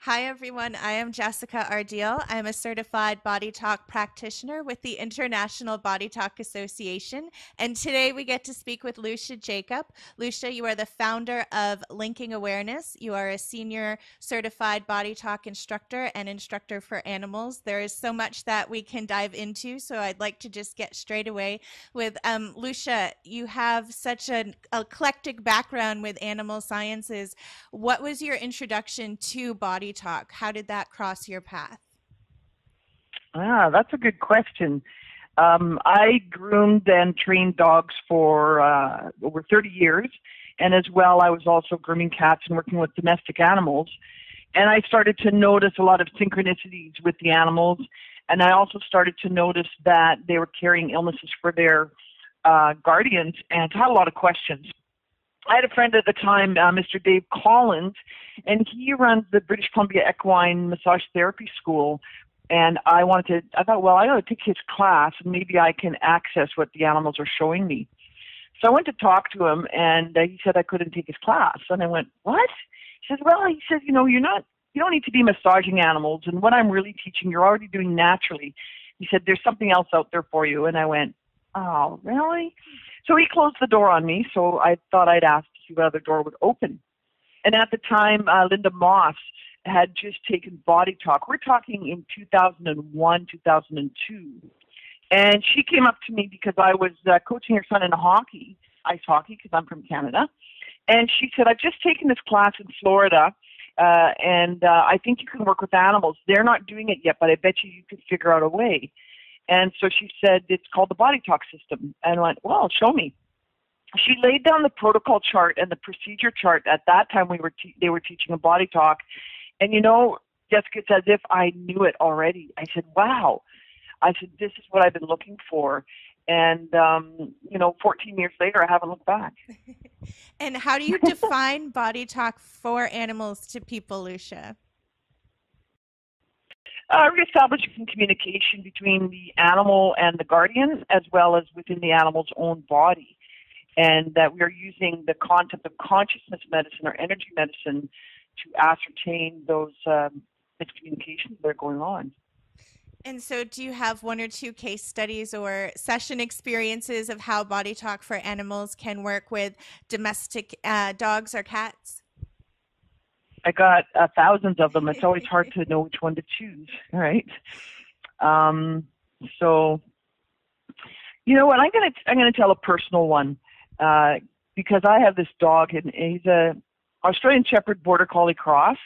Hi, everyone. I am Jessica Ardeal. I'm a certified body talk practitioner with the International Body Talk Association. And today we get to speak with Loesje Jacob. Loesje, you are the founder of Linking Awareness. You are a senior certified body talk instructor and instructor for animals. There is so much that we can dive into, so I'd like to just get straight away with Loesje. You have such an eclectic background with animal sciences. What was your introduction to body talk? How did that cross your path? That's a good question. I groomed and trained dogs for over 30 years, and as well, I was also grooming cats and working with domestic animals. And I started to notice a lot of synchronicities with the animals, and I also started to notice that they were carrying illnesses for their guardians, and I had a lot of questions. I had a friend at the time, Mr. Dave Collins, and he runs the British Columbia Equine Massage Therapy School. And I thought, well, I got to take his class, and maybe I can access what the animals are showing me. So I went to talk to him, and he said I couldn't take his class. And I went, what? He said, well, you don't need to be massaging animals, and what I'm really teaching, you're already doing naturally. He said, there's something else out there for you. And I went, oh, really? So he closed the door on me, so I thought I'd ask to see what other door would open. And at the time, Linda Moss had just taken Body Talk. We're talking in 2001, 2002. And she came up to me because I was coaching her son in ice hockey, because I'm from Canada. And she said, I've just taken this class in Florida, and I think you can work with animals. They're not doing it yet, but I bet you could figure out a way. And so she said, it's called the Body Talk system. And I went, well, show me. She laid down the protocol chart and the procedure chart. At that time, they were teaching a Body Talk. And, Jessica, it's as if I knew it already. I said, wow. I said, this is what I've been looking for. And, 14 years later, I haven't looked back. And how do you define Body Talk for animals to people, Loesje? Reestablishing communication between the animal and the guardian, as well as within the animal's own body. And that we are using the concept of consciousness medicine or energy medicine to ascertain those miscommunications that are going on. And so do you have one or two case studies or session experiences of how Body Talk for animals can work with domestic dogs or cats? I got thousands of them. It's always hard to know which one to choose, right? So, you know what? I'm gonna tell a personal one because I have this dog, and he's a Australian Shepherd Border Collie Cross.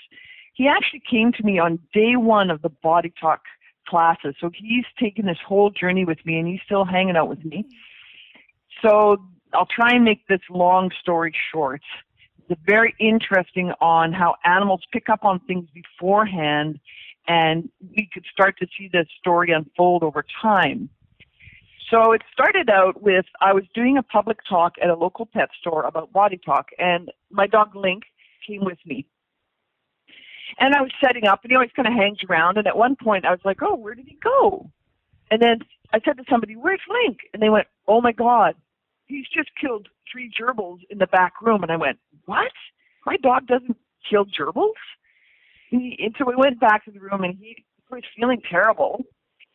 He actually came to me on day one of the Body Talk classes, so he's taken this whole journey with me, and he's still hanging out with me. So I'll try and make this long story short. It's very interesting on how animals pick up on things beforehand, and we could start to see the story unfold over time. So it started out with, I was doing a public talk at a local pet store about Body Talk, and my dog Link came with me. And I was setting up, and he always kind of hangs around, and at one point I was like, oh, where did he go? And then I said to somebody, where's Link? And they went, oh my God, he's just killed 3 gerbils in the back room. And I went, what? My dog doesn't kill gerbils? And so we went back to the room, and he was feeling terrible.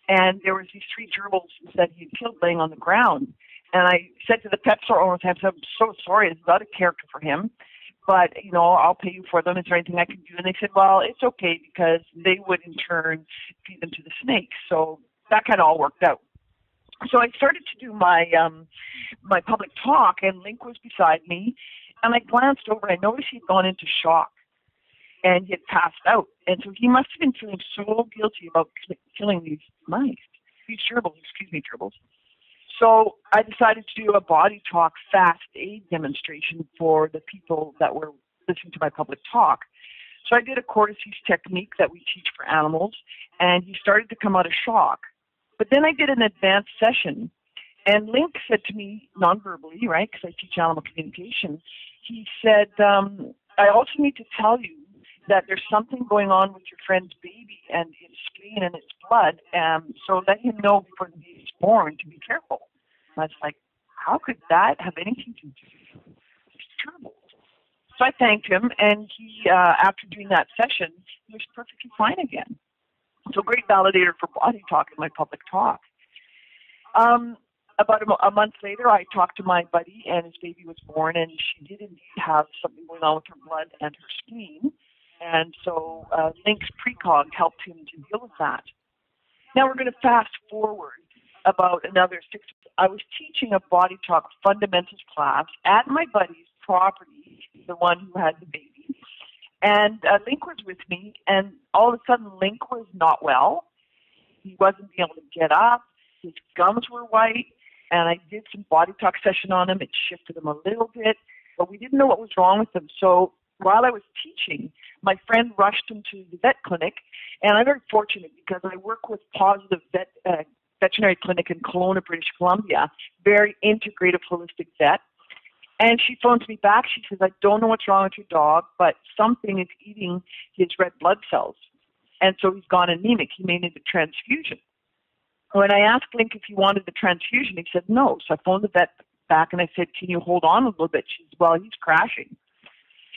And there was these 3 gerbils that he had killed laying on the ground. And I said to the pet store owner, I'm so sorry, it's not a character for him, but, I'll pay you for them. Is there anything I can do? And they said, well, it's okay, because they would in turn feed them to the snakes. So that kind of all worked out. So I started to do my my public talk, and Link was beside me, and I glanced over, and I noticed he'd gone into shock, and he had passed out. And so he must have been feeling so guilty about killing these gerbils. So I decided to do a Body Talk fast aid demonstration for the people that were listening to my public talk. So I did a cortices technique that we teach for animals, and he started to come out of shock. But then I did an advanced session, and Link said to me, non-verbally, right, because I teach animal communication, he said, I also need to tell you that there's something going on with your friend's baby and its spleen and its blood, so let him know before the baby's born to be careful. And I was like, how could that have anything to do with gerbils? So I thanked him, and he, after doing that session, he was perfectly fine again. So great validator for body talk in my public talk. About a month later, I talked to my buddy, and his baby was born, and she did indeed have something going on with her blood and her spleen. And so Link's precog helped him to deal with that. Now we're going to fast forward about another 6 months. I was teaching a body talk fundamentals class at my buddy's property, the one who had the baby. And Link was with me, and all of a sudden Link was not well. He wasn't being able to get up. His gums were white, and I did some body talk session on him. It shifted him a little bit, but we didn't know what was wrong with him. So while I was teaching, my friend rushed him to the vet clinic, and I'm very fortunate because I work with Positive Veterinary Clinic in Kelowna, British Columbia, very integrative, holistic vet. And she phones me back. She says, I don't know what's wrong with your dog, but something is eating his red blood cells. And so he's gone anemic. He may need a transfusion. When I asked Link if he wanted the transfusion, he said no. So I phoned the vet back and I said, can you hold on a little bit? She said, well, he's crashing.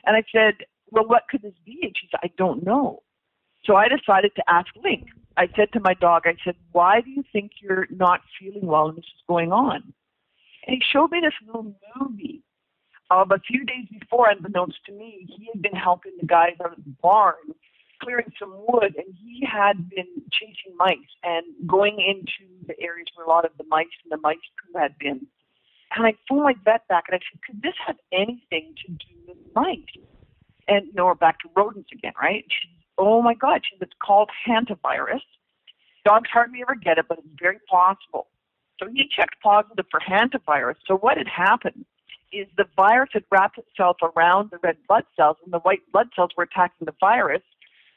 And I said, well, what could this be? And she said, I don't know. So I decided to ask Link. I said to my dog, I said, why do you think you're not feeling well and this is going on? And he showed me this little movie of a few days before, unbeknownst to me, he had been helping the guys out of the barn clearing some wood, and he had been chasing mice and going into the areas where a lot of the mice and the mice poo had been. And I phoned my vet back and I said, could this have anything to do with mice? And, we're back to rodents again, right? She said, oh my God, she said, it's called hantavirus. Dogs hardly ever get it, but it's very possible. So he checked positive for hantavirus. So what had happened is the virus had wrapped itself around the red blood cells, and the white blood cells were attacking the virus,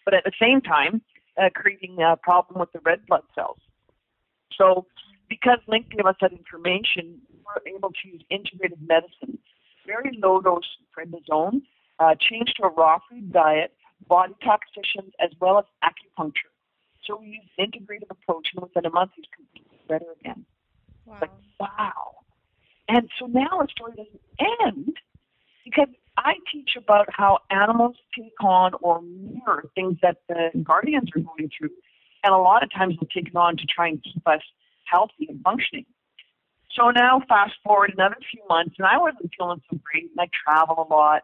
but at the same time creating a problem with the red blood cells. So because Link gave us that information, we were able to use integrative medicine, very low dose prednisone, change to a raw food diet, body talk sessions, as well as acupuncture. So we used an integrative approach, and within a month he's completely better again. Wow. Like, wow. And so now our story doesn't end because I teach about how animals take on or mirror things that the guardians are going through. And a lot of times they'll take it on to try and keep us healthy and functioning. So now fast forward another few months, and I wasn't feeling so great, and I travel a lot.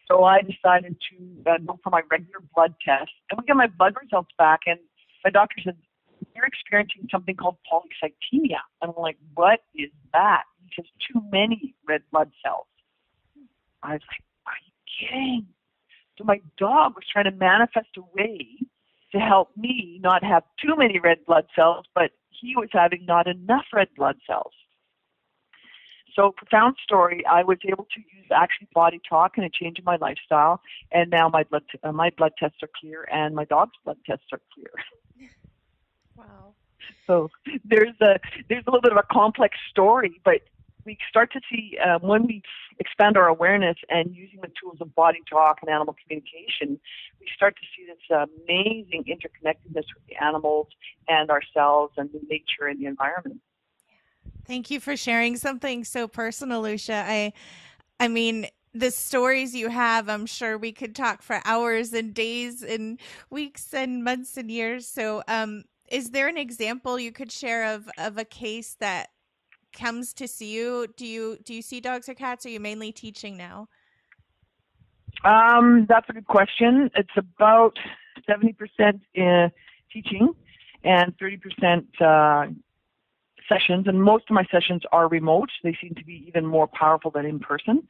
So I decided to go for my regular blood test. And we got my blood results back, and my doctor said, you're experiencing something called polycythemia. And I'm like, what is that? He says, too many red blood cells. I was like, are you kidding? So my dog was trying to manifest a way to help me not have too many red blood cells, but he was having not enough red blood cells. So profound story. I was able to use actually body talk and a change in my lifestyle, and now my blood tests are clear, and my dog's blood tests are clear. Wow. So there's a little bit of a complex story, but we start to see when we expand our awareness and using the tools of body talk and animal communication, we start to see this amazing interconnectedness with the animals and ourselves and the nature and the environment. Thank you for sharing something so personal, Loesje. I mean, the stories you have, I'm sure we could talk for hours and days and weeks and months and years. So is there an example you could share of a case that comes to see you? Do you see dogs or cats? Or are you mainly teaching now? That's a good question. It's about 70% teaching and 30% sessions, and most of my sessions are remote. They seem to be even more powerful than in person.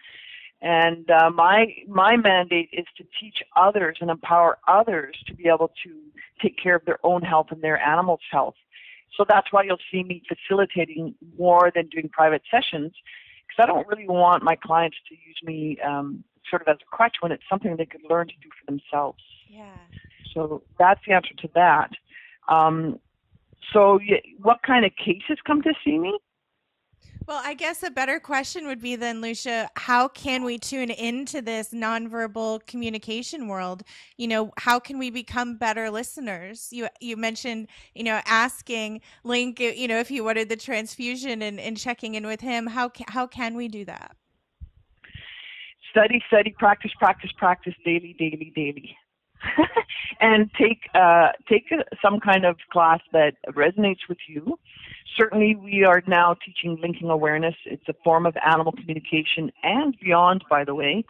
And my mandate is to teach others and empower others to be able to take care of their own health and their animals' health. So that's why you'll see me facilitating more than doing private sessions, because I don't really want my clients to use me sort of as a crutch when it's something they could learn to do for themselves. Yeah. So that's the answer to that. So what kind of cases come to see me? Well, I guess a better question would be then, Loesje, how can we tune into this nonverbal communication world? How can we become better listeners? You mentioned, asking Link, if he wanted the transfusion and checking in with him. How can we do that? Study, study, practice, practice, practice, daily, daily, daily. And take some kind of class that resonates with you. Certainly, we are now teaching linking awareness. It's a form of animal communication and beyond, by the way.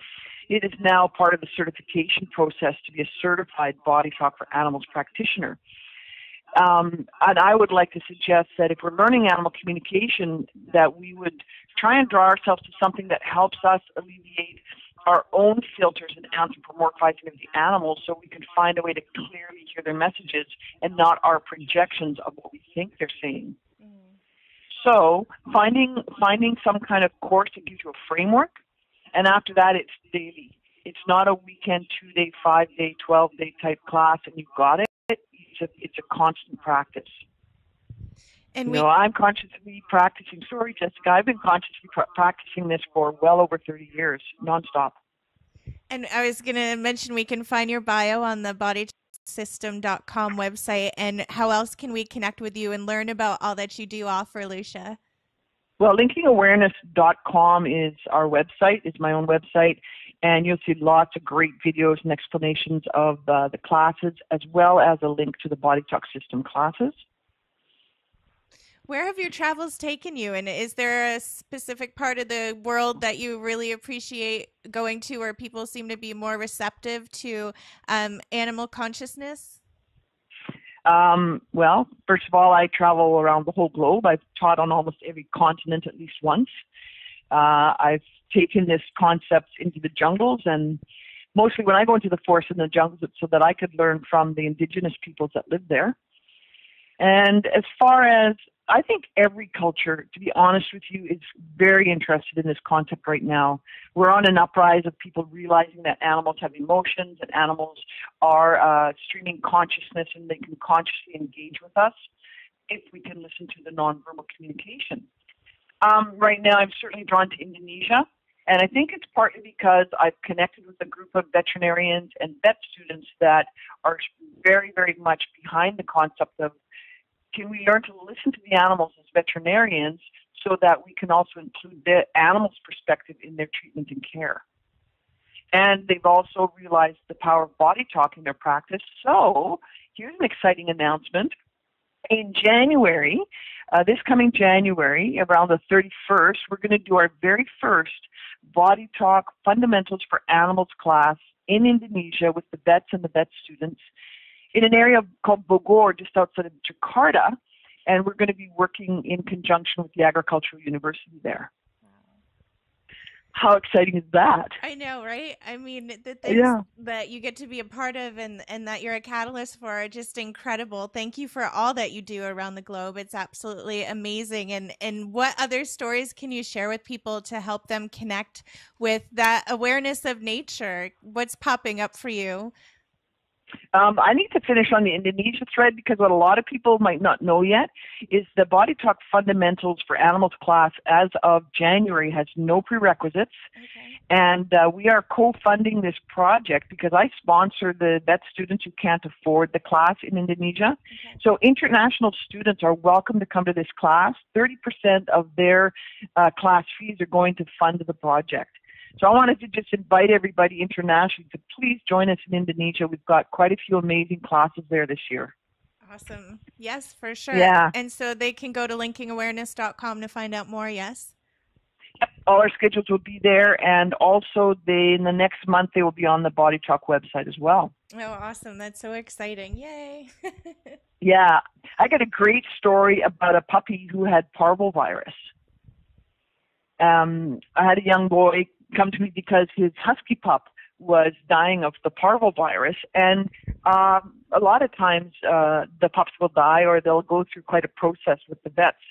It is now part of the certification process to be a certified Body Talk for Animals practitioner. And I would like to suggest that if we're learning animal communication, that we would try and draw ourselves to something that helps us alleviate our own filters and anthropomorphizing of the animals, so we can find a way to clearly hear their messages and not our projections of what we think they're saying. So finding some kind of course that gives you a framework, and after that it's daily. It's not a weekend, 2-day, 5-day, 12-day type class and you've got it. It's a constant practice. And I'm consciously practicing. Sorry, Jessica, I've been consciously practicing this for well over 30 years, nonstop. And I was going to mention we can find your bio on the bodytalksystem.com website. And how else can we connect with you and learn about all that you do offer, Loesje? Well, linkingawareness.com is our website, is my own website. And you'll see lots of great videos and explanations of the classes, as well as a link to the Body Talk System classes. Where have your travels taken you? And is there a specific part of the world that you really appreciate going to where people seem to be more receptive to animal consciousness? Well, first of all, I travel around the whole globe. I've taught on almost every continent at least once. I've taken this concept into the jungles, and mostly when I go into the forest and the jungles, it's so that I could learn from the indigenous peoples that live there. And as far as, I think every culture, to be honest with you, is very interested in this concept right now. We're on an uprise of people realizing that animals have emotions and animals are streaming consciousness and they can consciously engage with us if we can listen to the nonverbal communication. Right now, I'm certainly drawn to Indonesia, and I think it's partly because I've connected with a group of veterinarians and vet students that are very, very much behind the concept of, can we learn to listen to the animals as veterinarians so that we can also include the animal's perspective in their treatment and care? And they've also realized the power of body talk in their practice. So here's an exciting announcement. In January, this coming January, around the 31st, we're going to do our very first Body Talk Fundamentals for Animals class in Indonesia with the vets and the vet students in an area called Bogor, just outside of Jakarta, and we're going to be working in conjunction with the Agricultural University there. How exciting is that? I know, right? I mean, the things that you get to be a part of and that you're a catalyst for are just incredible. Thank you for all that you do around the globe. It's absolutely amazing. And what other stories can you share with people to help them connect with that awareness of nature? What's popping up for you? I need to finish on the Indonesia thread, because what a lot of people might not know yet is the Body Talk Fundamentals for Animals class as of January has no prerequisites. Okay. And we are co-funding this project because I sponsor the vet students who can't afford the class in Indonesia. Okay. So international students are welcome to come to this class. 30% of their class fees are going to fund the project. So I wanted to just invite everybody internationally to please join us in Indonesia. We've got quite a few amazing classes there this year. Awesome. Yes, for sure. Yeah. And so they can go to linkingawareness.com to find out more, yes? Yep. All our schedules will be there, and also in the next month they will be on the Body Talk website as well. Oh, awesome. That's so exciting. Yay. Yeah. I got a great story about a puppy who had parvovirus. I had a young boy come to me because his husky pup was dying of the parvovirus, and a lot of times the pups will die or they'll go through quite a process with the vets.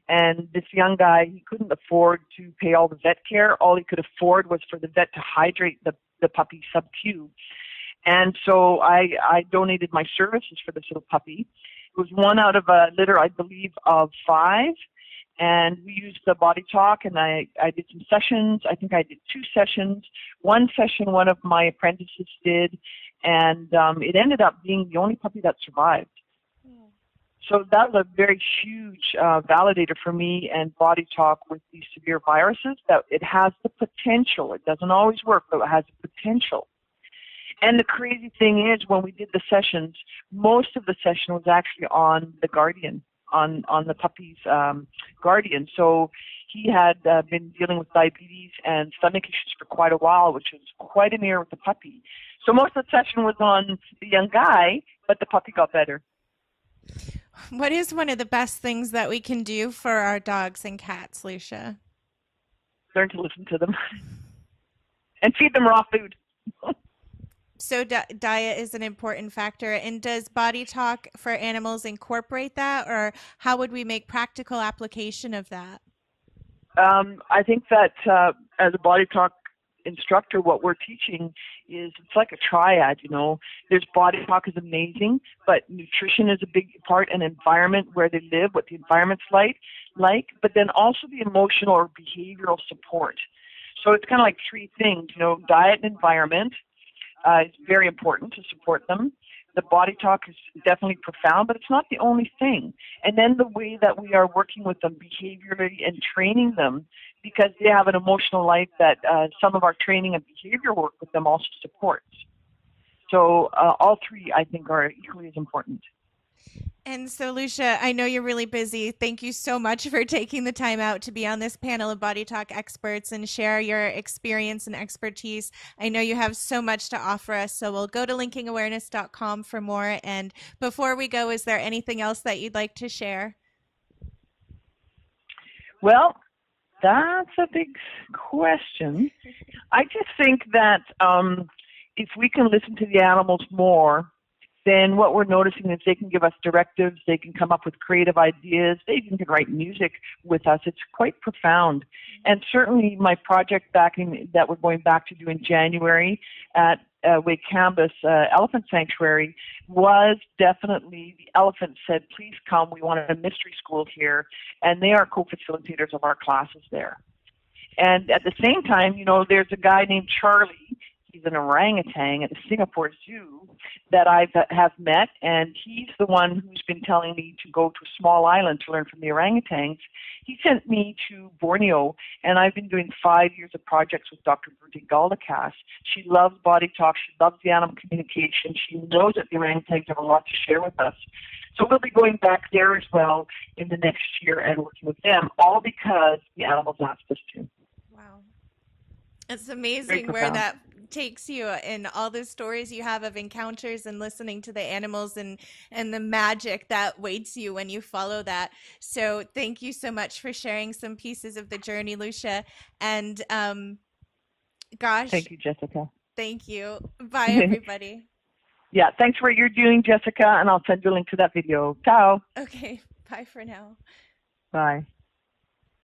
And this young guy, he couldn't afford to pay all the vet care. All he could afford was for the vet to hydrate the puppy sub-Q. And so I donated my services for this little puppy. It was one out of a litter, I believe, of 5. And we used the Body Talk, and I did some sessions. I think I did 2 sessions. One session one of my apprentices did, and it ended up being the only puppy that survived. So that was a very huge validator for me and Body Talk with these severe viruses, that it has the potential. It doesn't always work, but it has the potential. And the crazy thing is, when we did the sessions, most of the session was actually on the guardian, on the puppy's guardian. So he had been dealing with diabetes and stomach issues for quite a while, which was quite an error with the puppy. So most of the session was on the young guy, but the puppy got better. What is one of the best things that we can do for our dogs and cats, Loesje? Learn to listen to them and feed them raw food. So diet is an important factor. And does Body Talk for Animals incorporate that, or how would we make practical application of that? I think that as a Body Talk instructor, what we're teaching is, it's like a triad, you know. There's Body Talk is amazing, but nutrition is a big part, and environment, where they live, what the environment's like, but then also the emotional or behavioral support. So it's kind of like three things, you know. Diet and environment is very important to support them. The Body Talk is definitely profound, but it's not the only thing. And then the way that we are working with them behaviorally and training them, because they have an emotional life that some of our training and behavior work with them also supports. So all three, I think, are equally as important. And so, Loesje, I know you're really busy. Thank you so much for taking the time out to be on this panel of Body Talk experts and share your experience and expertise. I know you have so much to offer us, so we'll go to linkingawareness.com for more. And before we go, is there anything else that you'd like to share? Well, that's a big question. I just think that if we can listen to the animals more, then what we're noticing is they can give us directives, they can come up with creative ideas, they even can write music with us. It's quite profound. And certainly my project that we're going back to do in January at Wakambas Elephant Sanctuary was definitely, the elephants said, please come, we want a mystery school here, and they are co-facilitators of our classes there. And at the same time, you know, there's a guy named Charlie. He's an orangutan at the Singapore Zoo that I have met, and he's the one who's been telling me to go to a small island to learn from the orangutans. He sent me to Borneo, and I've been doing 5 years of projects with Dr. Bruti Galdakas. She loves Body Talk. She loves the animal communication. She knows that the orangutans have a lot to share with us. So we'll be going back there as well in the next year and working with them, all because the animals asked us to. Wow. It's amazing where that takes you, and all the stories you have of encounters and listening to the animals and the magic that waits you when you follow that. So thank you so much for sharing some pieces of the journey, Loesje. And gosh, thank you, Jessica. Thank you. Bye, everybody. Yeah, thanks for what you're doing, Jessica, and I'll send you a link to that video. Ciao. Okay, bye for now. Bye.